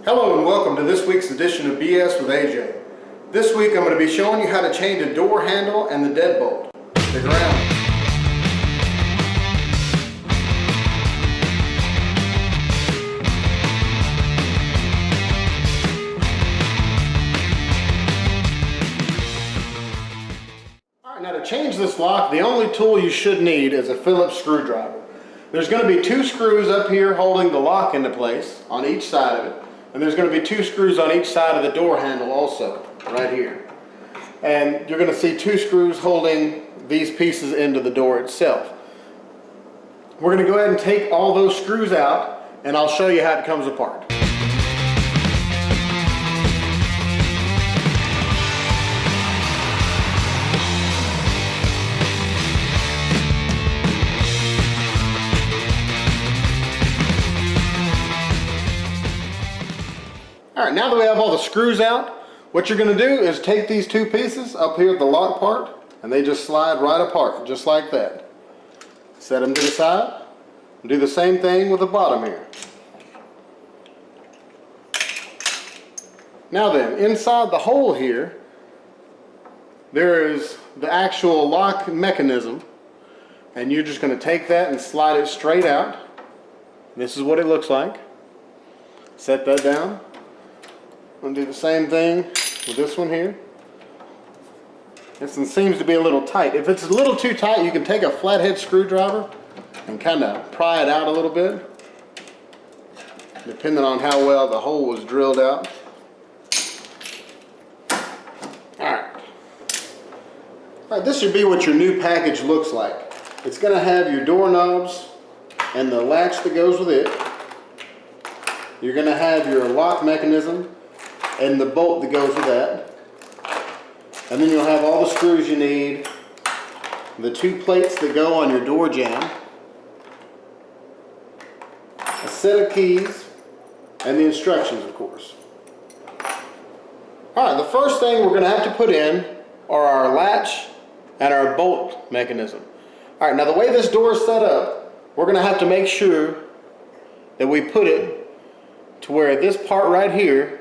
Hello and welcome to this week's edition of BS with AJ. This week I'm going to be showing you how to change a door handle and the deadbolt. Stick around. Alright, now to change this lock, the only tool you should need is a Phillips screwdriver. There's going to be two screws up here holding the lock into place on each side of it. And there's going to be two screws on each side of the door handle also, right here. And you're going to see two screws holding these pieces into the door itself. We're going to go ahead and take all those screws out, and I'll show you how it comes apart. Alright, now that we have all the screws out, what you're going to do is take these two pieces up here at the lock part, and they just slide right apart, just like that. Set them to the side, and do the same thing with the bottom here. Now then, inside the hole here, there is the actual lock mechanism, and you're just going to take that and slide it straight out. This is what it looks like. Set that down. I'm going to do the same thing with this one here. This one seems to be a little tight. If it's a little too tight, you can take a flathead screwdriver and kind of pry it out a little bit, depending on how well the hole was drilled out. Alright, this should be what your new package looks like. It's going to have your door knobs and the latch that goes with it. You're going to have your lock mechanism and the bolt that goes with that. And then you'll have all the screws you need, the two plates that go on your door jamb, a set of keys, and the instructions, of course. Alright, the first thing we're going to have to put in are our latch and our bolt mechanism. Alright, now the way this door is set up, we're going to have to make sure that we put it to where this part right here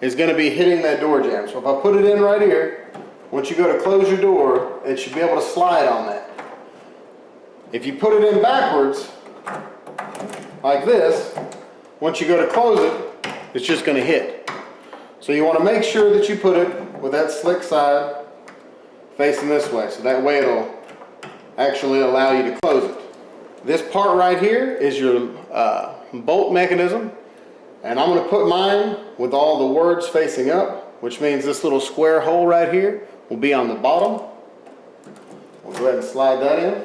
is going to be hitting that door jamb. So if I put it in right here, once you go to close your door, it should be able to slide on that. If you put it in backwards, like this, once you go to close it, it's just going to hit. So you want to make sure that you put it with that slick side facing this way, so that way it'll actually allow you to close it. This part right here is your bolt mechanism. And I'm going to put mine with all the words facing up, which means this little square hole right here will be on the bottom. We'll go ahead and slide that in.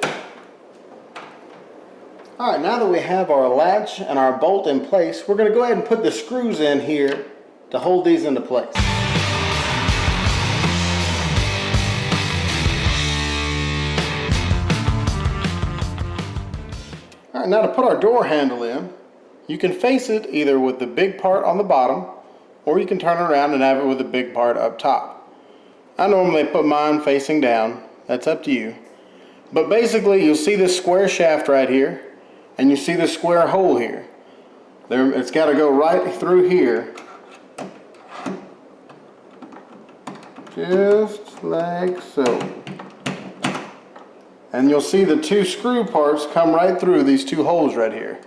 Alright, now that we have our latch and our bolt in place, we're going to go ahead and put the screws in here to hold these into place. Alright, now to put our door handle in, you can face it either with the big part on the bottom, or you can turn it around and have it with the big part up top. I normally put mine facing down. That's up to you. But basically, you'll see this square shaft right here, and you see this square hole here. It's got to go right through here. Just like so. And you'll see the two screw parts come right through these two holes right here.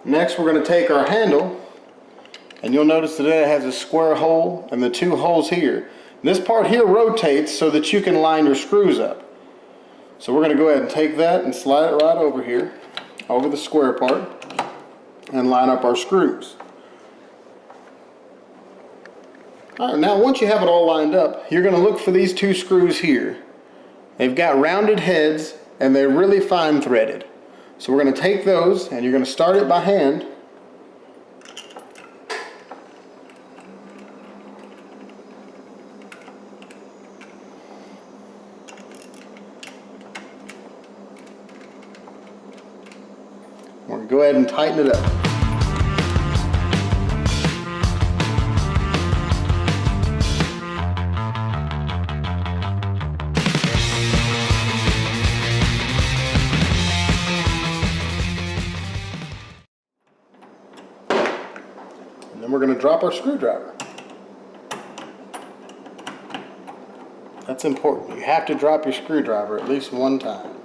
Next, we're going to take our handle, and you'll notice that it has a square hole and the two holes here. This part here rotates so that you can line your screws up. So we're going to go ahead and take that and slide it right over here, over the square part, and line up our screws. Alright, now once you have it all lined up, you're going to look for these two screws here. They've got rounded heads, and they're really fine threaded. So we're going to take those, and you're going to start it by hand. We're going to go ahead and tighten it up. And then we're going to drop our screwdriver. That's important. You have to drop your screwdriver at least one time.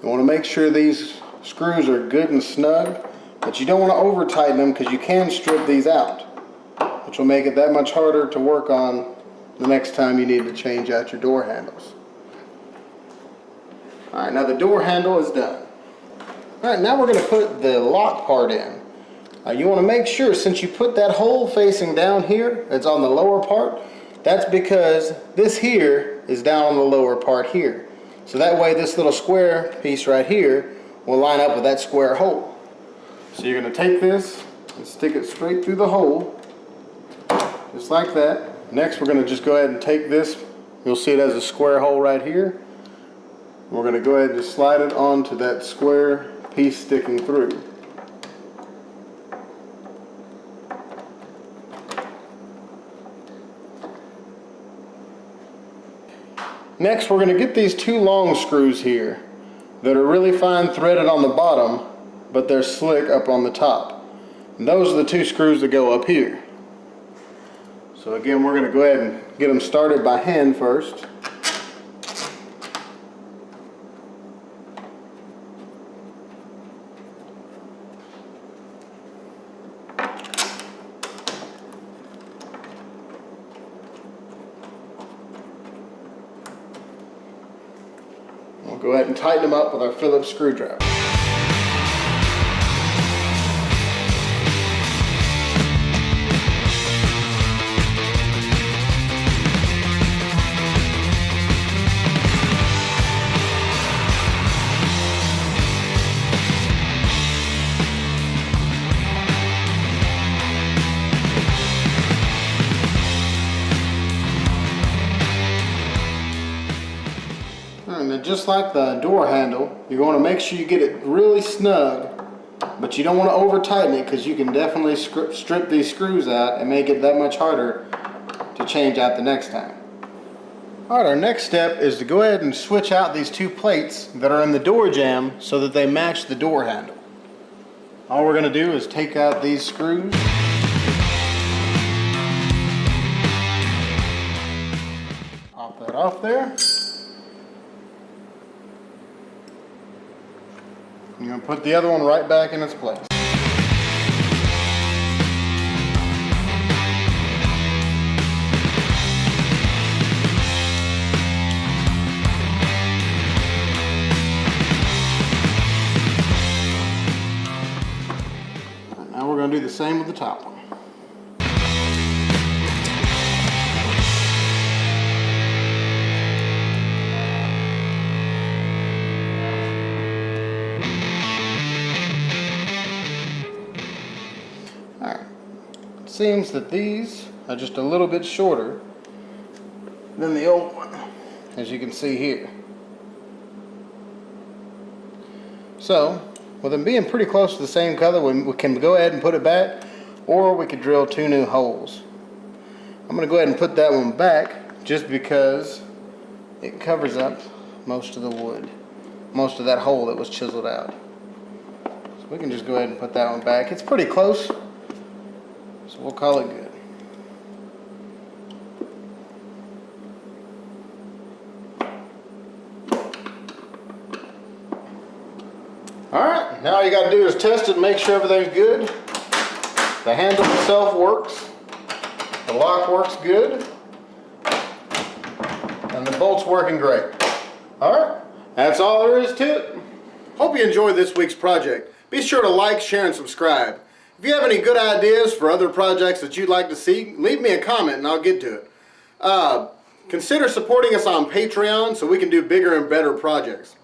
You want to make sure these screws are good and snug, but you don't want to over tighten them because you can strip these out, which will make it that much harder to work on the next time you need to change out your door handles. Alright, now the door handle is done. Alright, now we're going to put the lock part in. You want to make sure, since you put that hole facing down here, it's on the lower part, that's because this here is down on the lower part here. So that way this little square piece right here will line up with that square hole. So you're going to take this and stick it straight through the hole, just like that. Next we're going to just go ahead and take this, you'll see it as a square hole right here. We're going to go ahead and just slide it onto that square piece sticking through. Next, we're going to get these two long screws here that are really fine threaded on the bottom, but they're slick up on the top. And those are the two screws that go up here. So again, we're going to go ahead and get them started by hand first. We'll go ahead and tighten them up with our Phillips screwdriver. And just like the door handle, you're going to make sure you get it really snug, but you don't want to over tighten it because you can definitely strip these screws out and make it that much harder to change out the next time. Alright, our next step is to go ahead and switch out these two plates that are in the door jamb so that they match the door handle. All we're going to do is take out these screws. Pop that off there. I'm going to put the other one right back in its place. Now we're going to do the same with the top one. Seems that these are just a little bit shorter than the old one, as you can see here. So, with them being pretty close to the same color, we can go ahead and put it back, or we could drill two new holes. I'm going to go ahead and put that one back just because it covers up most of the wood, most of that hole that was chiseled out. So we can just go ahead and put that one back. It's pretty close, so we'll call it good. Alright, now all you got to do is test it, make sure everything's good. The handle itself works. The lock works good. And the bolt's working great. Alright, that's all there is to it. Hope you enjoyed this week's project. Be sure to like, share, and subscribe. If you have any good ideas for other projects that you'd like to see, leave me a comment and I'll get to it. Consider supporting us on Patreon so we can do bigger and better projects.